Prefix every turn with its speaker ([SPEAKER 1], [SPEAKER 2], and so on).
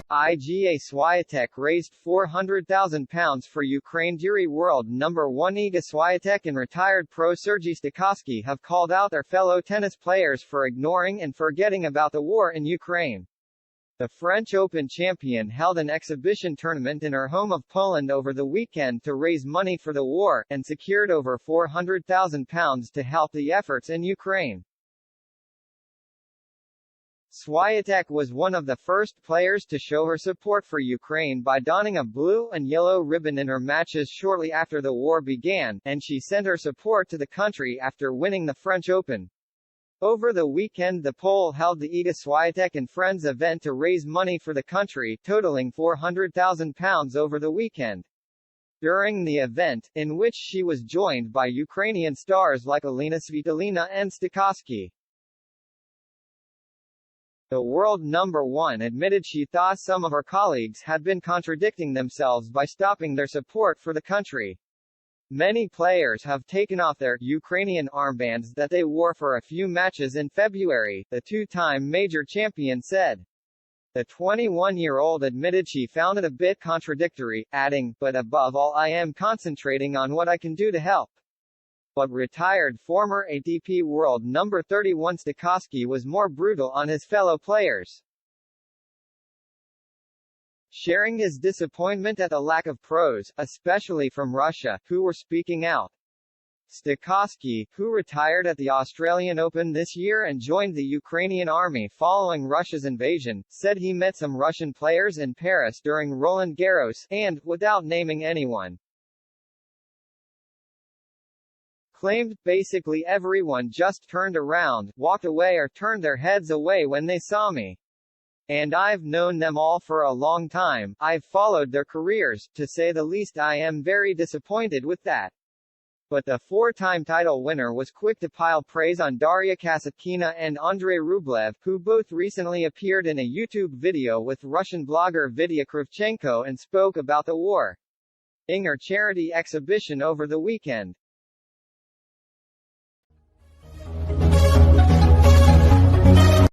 [SPEAKER 1] Iga Swiatek raised £400,000 for Ukraine. Jury world number 1 Iga Swiatek and retired pro Sergei Stakhovsky have called out their fellow tennis players for ignoring and forgetting about the war in Ukraine. The French Open champion held an exhibition tournament in her home of Poland over the weekend to raise money for the war, and secured over £400,000 to help the efforts in Ukraine. Swiatek was one of the first players to show her support for Ukraine by donning a blue and yellow ribbon in her matches shortly after the war began, and she sent her support to the country after winning the French Open. Over the weekend, the Pole held the Iga Swiatek and Friends event to raise money for the country, totaling £400,000 over the weekend. During the event, in which she was joined by Ukrainian stars like Elena Svitolina and Stakhovsky. The world number 1 admitted she thought some of her colleagues had been contradicting themselves by stopping their support for the country. Many players have taken off their Ukrainian armbands that they wore for a few matches in February, the two-time major champion said. The 21-year-old admitted she found it a bit contradictory, adding, "But above all I am concentrating on what I can do to help." But retired former ATP world number 31 Stakhovsky was more brutal on his fellow players, sharing his disappointment at the lack of pros, especially from Russia, who were speaking out. Stakhovsky, who retired at the Australian Open this year and joined the Ukrainian army following Russia's invasion, said he met some Russian players in Paris during Roland Garros, and, without naming anyone, claimed, "Basically everyone just turned around, walked away or turned their heads away when they saw me. And I've known them all for a long time, I've followed their careers, to say the least. I am very disappointed with that." But the four-time title winner was quick to pile praise on Daria Kasatkina and Andrei Rublev, who both recently appeared in a YouTube video with Russian blogger Vidya Kravchenko and spoke about the war in her charity exhibition over the weekend.